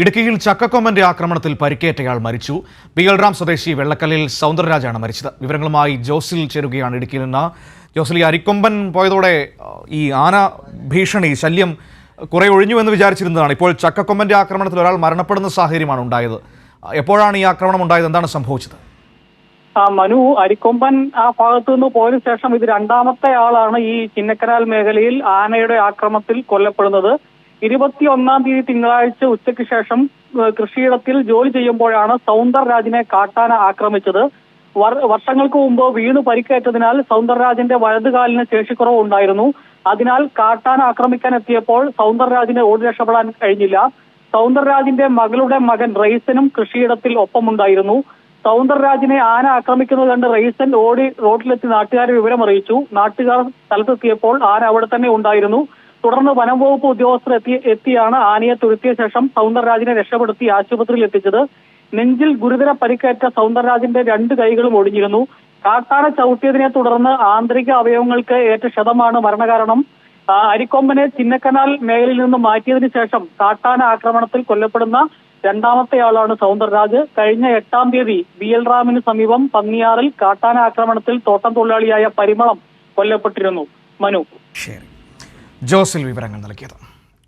ഇടുക്കിയിൽ ചക്കക്കൊമ്പന്റെ ആക്രമണത്തിൽ പരിക്കേറ്റയാൾ മരിച്ചു. ബിയൽറാം സ്വദേശി വെള്ളക്കല്ലിൽ സൗന്ദരരാജാണ് മരിച്ചത്. വിവരങ്ങളുമായി ജോസിൽ ചേരുകയാണ് ഇടുക്കിയിൽ നിന്ന്. ജോസിൽ, ഈ അരിക്കൊമ്പൻ പോയതോടെ ഈ ആന ഭീഷണി ശല്യം കുറെ ഒഴിഞ്ഞു എന്ന് വിചാരിച്ചിരുന്നതാണ്. ഇപ്പോൾ ചക്കക്കൊമ്പന്റെ ആക്രമണത്തിൽ ഒരാൾ മരണപ്പെടുന്ന സാഹചര്യമാണ് ഉണ്ടായത്. എപ്പോഴാണ് ഈ ആക്രമണം ഉണ്ടായത്? എന്താണ് സംഭവിച്ചത്? മനു, അരിക്കൊമ്പൻ ആ ഭാഗത്തു നിന്ന് പോയതിനു ശേഷം ഇത് രണ്ടാമത്തെ ആളാണ് ഈ ചിന്നക്കനാൽ മേഖലയിൽ ആനയുടെ ആക്രമണത്തിൽ കൊല്ലപ്പെടുന്നത്. 21-ാം തീയതി തിങ്കളാഴ്ച ഉച്ചയ്ക്ക് ശേഷം കൃഷിയിടത്തിൽ ജോലി ചെയ്യുമ്പോഴാണ് സൗന്ദർരാജിനെ കാട്ടാന ആക്രമിച്ചത്. വർഷങ്ങൾക്ക് മുമ്പ് വീണു പരിക്കേറ്റതിനാൽ സൗന്ദർരാജിന്റെ വലതുകാലിന് ശേഷിക്കുറവ് ഉണ്ടായിരുന്നു. അതിനാൽ കാട്ടാന ആക്രമിക്കാൻ എത്തിയപ്പോൾ സൗന്ദർരാജിനെ ഓടി രക്ഷപ്പെടാൻ കഴിഞ്ഞില്ല. സൗന്ദർരാജിന്റെ മകളുടെ മകൻ റെയ്സനും കൃഷിയിടത്തിൽ ഒപ്പമുണ്ടായിരുന്നു. സൗന്ദർരാജിനെ ആന ആക്രമിക്കുന്നത് കണ്ട് റെയ്സൻ ഓടി റോഡിലെത്തി നാട്ടുകാരെ വിവരമറിയിച്ചു. നാട്ടുകാർ സ്ഥലത്തെത്തിയപ്പോൾ ആന അവിടെ തന്നെ ഉണ്ടായിരുന്നു. തുടർന്ന് വനം വകുപ്പ് ഉദ്യോഗസ്ഥർ എത്തിയാണ് ആനയെ തുരുത്തിയ ശേഷം സൗന്ദർരാജിനെ രക്ഷപ്പെടുത്തി ആശുപത്രിയിൽ എത്തിച്ചത്. നെഞ്ചിൽ ഗുരുതര പരിക്കേറ്റ സൗന്ദർരാജിന്റെ 2 കൈകളും ഒടിഞ്ഞിരുന്നു. കാട്ടാന ചവിട്ടിയതിനെ തുടർന്ന് ആന്തരിക അവയവങ്ങൾക്ക് ഏറ്റ ക്ഷതമാണ് മരണകാരണം. അരിക്കൊമ്പനെ ചിന്നക്കനാൽ മേഖലയിൽ നിന്ന് മാറ്റിയതിനു ശേഷം കാട്ടാന ആക്രമണത്തിൽ കൊല്ലപ്പെടുന്ന രണ്ടാമത്തെയാളാണ് സൗന്ദർരാജ്. കഴിഞ്ഞ 8-ാം തീയതി ബിയൽറാമിന് സമീപം പന്നിയാറിൽ കാട്ടാന ആക്രമണത്തിൽ തോട്ടം തൊഴിലാളിയായ പരിമളം കൊല്ലപ്പെട്ടിരുന്നു. മനു, ജോസിൽ വിവരങ്ങൾ നൽകിയത്.